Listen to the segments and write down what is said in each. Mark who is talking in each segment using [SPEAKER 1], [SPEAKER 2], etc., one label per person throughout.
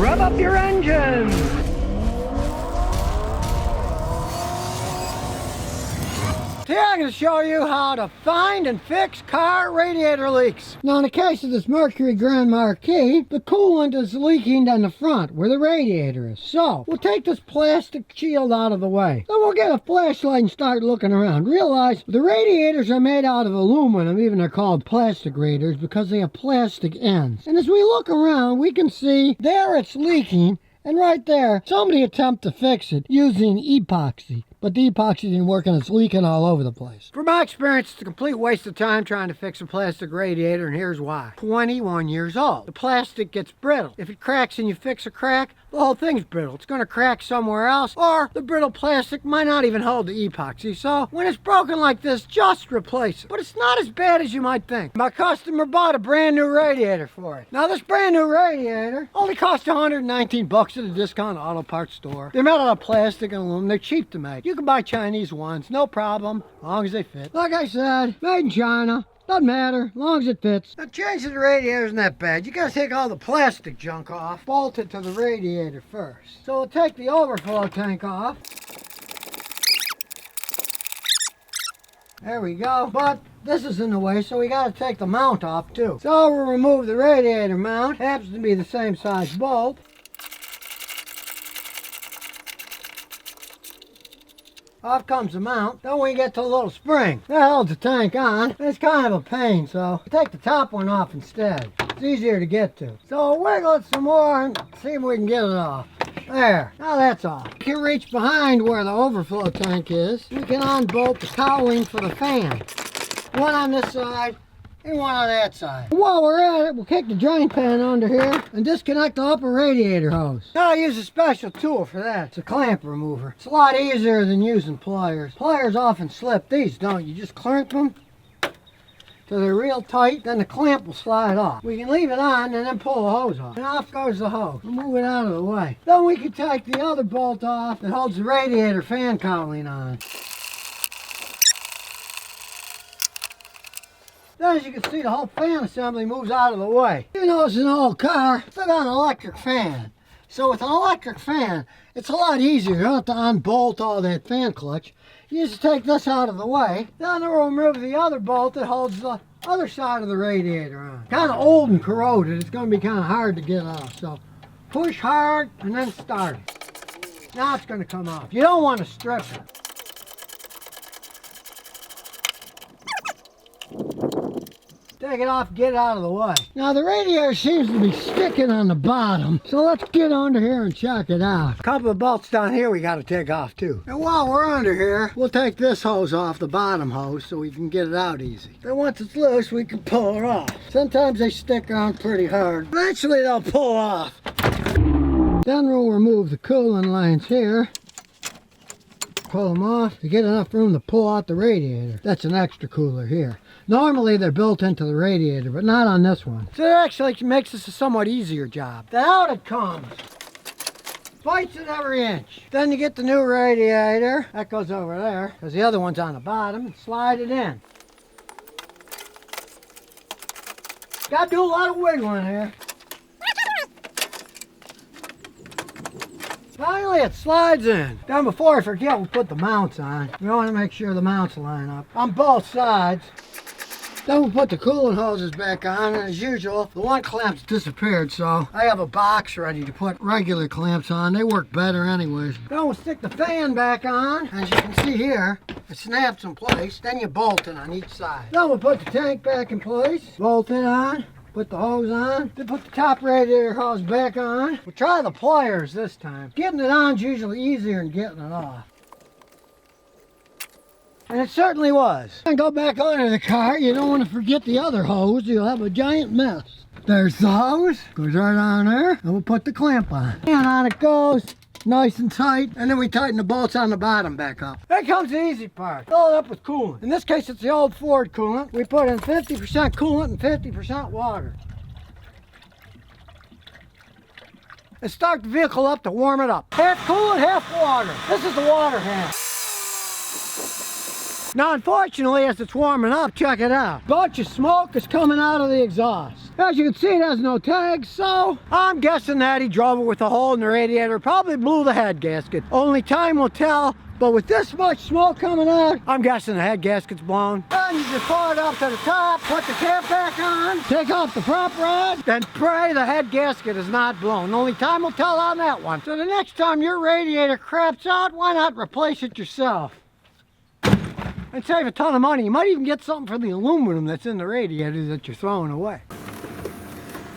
[SPEAKER 1] Rev up your engines! Today I'm going to show you how to find and fix car radiator leaks. Now in the case of this Mercury Grand Marquis, the coolant is leaking down the front where the radiator is. So we'll take this plastic shield out of the way. Then we'll get a flashlight and start looking around. Realize the radiators are made out of aluminum, even they're called plastic radiators because they have plastic ends. And as we look around, we can see there it's leaking. And right there, somebody attempted to fix it using epoxy. But the epoxy didn't work and it's leaking all over the place. From my experience, it's a complete waste of time trying to fix a plastic radiator, and here's why. 21 years old. The plastic gets brittle. If it cracks and you fix a crack, the whole thing's brittle. It's going to crack somewhere else, or the brittle plastic might not even hold the epoxy. So when it's broken like this, just replace it. But it's not as bad as you might think. My customer bought a brand new radiator for it. Now this brand new radiator only cost $119 at a discount auto parts store. They're made out of plastic and aluminum. They're cheap to make. You can buy Chinese ones, no problem, as long as they fit. Like I said, made in China. Doesn't matter, as long as it fits. Now changing the radiator isn't that bad. You gotta take all the plastic junk off, bolt it to the radiator first. So we'll take the overflow tank off. There we go. But this is in the way, so we gotta take the mount off too. So we'll remove the radiator mount. Happens to be the same size bolt. Off comes the mount. Then we get to the little spring. That holds the tank on. It's kind of a pain, so we'll take the top one off instead. It's easier to get to. So we'll wiggle it some more and see if we can get it off. There. Now that's off. You can reach behind where the overflow tank is. We can unbolt the cowling for the fan. One on this side and one on that side. While we're at it, we'll kick the drain pan under here and disconnect the upper radiator hose. Now I use a special tool for that. It's a clamp remover. It's a lot easier than using pliers. Pliers often slip. These don't. You just clamp them till they're real tight, then the clamp will slide off. We can leave it on and then pull the hose off. And off goes the hose. We'll move it out of the way. Then we can take the other bolt off that holds the radiator fan cowling on. Then as you can see, the whole fan assembly moves out of the way. Even though it's an old car, it's got an electric fan. So with an electric fan, it's a lot easier. You don't have to unbolt all that fan clutch. You just take this out of the way. Then we'll remove the other bolt that holds the other side of the radiator on. Kind of old and corroded. It's going to be kind of hard to get off. So push hard and then start it. Now it's going to come off. You don't want to strip it. Take it off, get it out of the way. Now the radiator seems to be sticking on the bottom, so let's get under here and check it out. A couple of bolts down here we got to take off too. And while we're under here, we'll take this hose off, the bottom hose, so we can get it out easy. Then once it's loose, we can pull it off. Sometimes they stick on pretty hard. Eventually they'll pull off. Then we'll remove the coolant lines here. Pull them off to get enough room to pull out the radiator. That's an extra cooler here. Normally they're built into the radiator, but not on this one. So it actually makes this a somewhat easier job. Then out it comes. Bites it every inch. Then you get the new radiator. That goes over there, because the other one's on the bottom, and slide it in. Got to do a lot of wiggling here. Finally, it slides in. Then before I forget, we'll put the mounts on. We want to make sure the mounts line up on both sides. Then we'll put the coolant hoses back on, and as usual, the one clamp's disappeared, so I have a box ready to put regular clamps on. They work better anyways. Then we'll stick the fan back on. As you can see here, it snaps in place. Then you bolt it on each side. Then we'll put the tank back in place, bolt it on. Put the hose on, then put the top radiator hose back on. We'll try the pliers this time. Getting it on is usually easier than getting it off. And it certainly was. And go back under the car. You don't want to forget the other hose. You'll have a giant mess. There's the hose. Goes right on there. And we'll put the clamp on. And on it goes. Nice and tight, and then we tighten the bolts on the bottom back up. Then comes the easy part. Fill it up with coolant. In this case, it's the old Ford coolant. We put in 50% coolant and 50% water. And start the vehicle up to warm it up. Half coolant, half water. This is the water half. Now, unfortunately, as it's warming up, check it out. Bunch of smoke is coming out of the exhaust. As you can see, it has no tags, so I'm guessing that he drove it with a hole in the radiator, probably blew the head gasket. Only time will tell, but with this much smoke coming out, I'm guessing the head gasket's blown. And you just pull it up to the top, put the cap back on, take off the prop rod, then pray the head gasket is not blown. Only time will tell on that one. So the next time your radiator craps out, why not replace it yourself? And save a ton of money. You might even get something for the aluminum that's in the radiator that you're throwing away.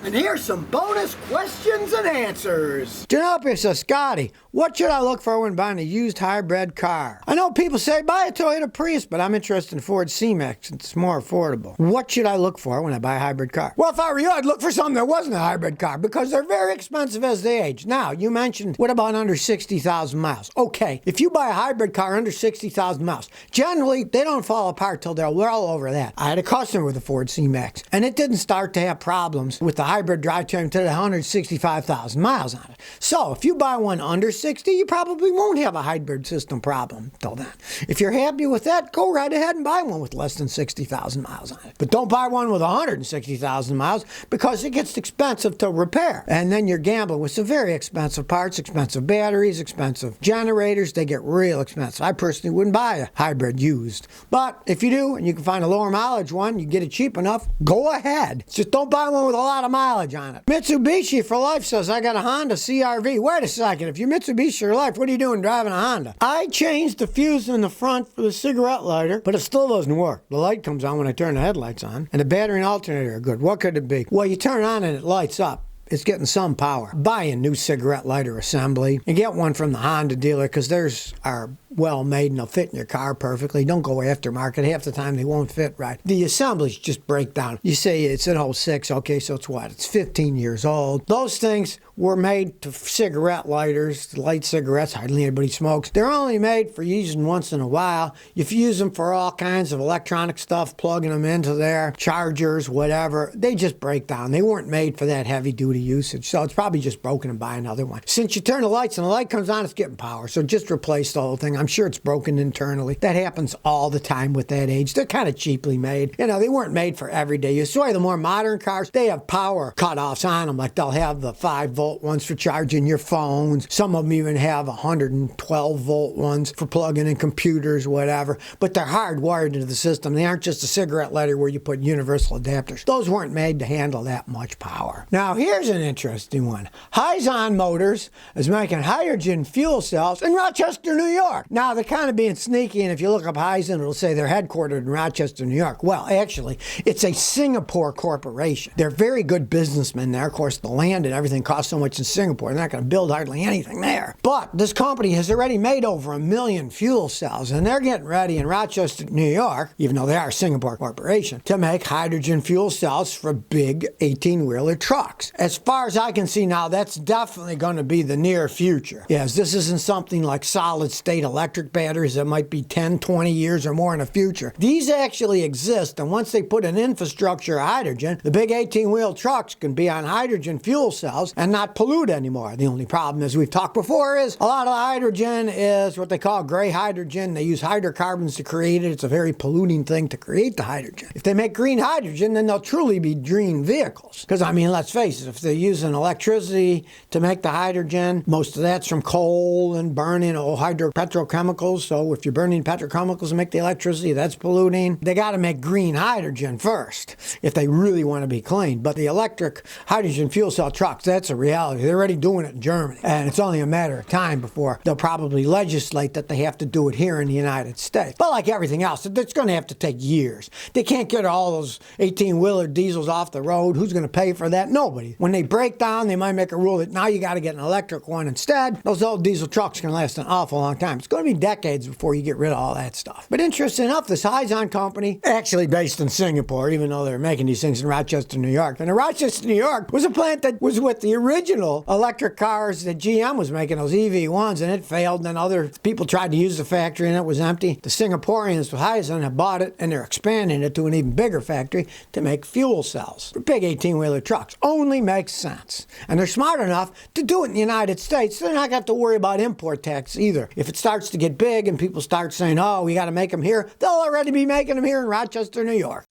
[SPEAKER 1] And here's some bonus questions and answers. Janopia says, Scotty, what should I look for when buying a used hybrid car? I know people say buy a Toyota Prius, but I'm interested in Ford C-Max since it's more affordable. What should I look for when I buy a hybrid car? Well, if I were you, I'd look for something that wasn't a hybrid car because they're very expensive as they age. Now, you mentioned, what about under 60,000 miles? Okay, if you buy a hybrid car under 60,000 miles, generally, they don't fall apart till they're well over that. I had a customer with a Ford C-Max, and it didn't start to have problems with the hybrid drivetrain until it had 165,000 miles on it. So if you buy one under 60, you probably won't have a hybrid system problem till then. If you're happy with that, go right ahead and buy one with less than 60,000 miles on it. But don't buy one with 160,000 miles because it gets expensive to repair. And then you're gambling with some very expensive parts, expensive batteries, expensive generators. They get real expensive. I personally wouldn't buy a hybrid used. But if you do, and you can find a lower mileage one, you get it cheap enough, go ahead. Just don't buy one with a lot of mileage on it. Mitsubishi for life says, I got a Honda CR-V. Wait a second, if you're Mitsubishi for life, what are you doing driving a Honda? I changed the fuse in the front for the cigarette lighter, but it still doesn't work. The light comes on when I turn the headlights on, and the battery and alternator are good. What could it be? Well, you turn it on and it lights up. It's getting some power. Buy a new cigarette lighter assembly and get one from the Honda dealer because theirs are well made and they'll fit in your car perfectly. Don't go aftermarket. Half the time they won't fit right. The assemblies just break down. You say it's an 06, okay, so it's what? It's 15 years old. Those things were made to cigarette lighters, light cigarettes. Hardly anybody smokes. They're only made for using once in a while. If you use them for all kinds of electronic stuff, plugging them into their chargers, whatever, they just break down. They weren't made for that heavy duty usage, so it's probably just broken and buy another one. Since you turn the lights and the light comes on, it's getting power, so just replace the whole thing. I'm sure it's broken internally. That happens all the time with that age. They're kind of cheaply made. You know, they weren't made for everyday use. So the more modern cars, they have power cutoffs on them. Like they'll have the 5-volt ones for charging your phones. Some of them even have 112-volt ones for plugging in computers, whatever. But they're hardwired into the system. They aren't just a cigarette lighter where you put universal adapters. Those weren't made to handle that much power. Now, here's an interesting one. Hyzon Motors is making hydrogen fuel cells in Rochester, New York. Now, they're kind of being sneaky, and if you look up Hyzon, it'll say they're headquartered in Rochester, New York. Well, actually, it's a Singapore corporation. They're very good businessmen there. Of course, the land and everything costs so much in Singapore. They're not going to build hardly anything there. But this company has already made over 1 million fuel cells, and they're getting ready in Rochester, New York, even though they are a Singapore corporation, to make hydrogen fuel cells for big 18-wheeler trucks. As far as I can see now, that's definitely going to be the near future. Yes, this isn't something like solid-state electric batteries that might be 10, 20 years or more in the future. These actually exist, and once they put an infrastructure of hydrogen, the big 18-wheel trucks can be on hydrogen fuel cells and not pollute anymore. The only problem, as we've talked before, is a lot of hydrogen is what they call gray hydrogen. They use hydrocarbons to create it. It's a very polluting thing to create the hydrogen. If they make green hydrogen, then they'll truly be green vehicles. Because, I mean, let's face it, if they're using electricity to make the hydrogen, most of that's from coal and burning petrochemicals. So if you're burning petrochemicals to make the electricity, that's polluting. They got to make green hydrogen first if they really want to be clean. But the electric hydrogen fuel cell trucks, that's a reality. They're already doing it in Germany. And it's only a matter of time before they'll probably legislate that they have to do it here in the United States. But like everything else, it's going to have to take years. They can't get all those 18-wheeler diesels off the road. Who's going to pay for that? Nobody. When they break down, they might make a rule that now you got to get an electric one instead. Those old diesel trucks can last an awful long time. It's going to be decades before you get rid of all that stuff. But interesting enough, this Hyzon company, actually based in Singapore, even though they're making these things in Rochester, New York. And in Rochester, New York was a plant that was with the original electric cars that GM was making, those EV1s, and it failed. And then other people tried to use the factory and it was empty. The Singaporeans with Hyzon have bought it and they're expanding it to an even bigger factory to make fuel cells for big 18-wheeler trucks. Only makes sense. And they're smart enough to do it in the United States. So they're not going to have to worry about import tax either. If it starts starts to get big and people start saying, oh, we got to make them here, they'll already be making them here in Rochester, New York.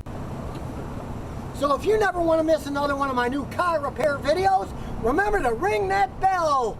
[SPEAKER 1] So if you never want to miss another one of my new car repair videos, remember to ring that bell.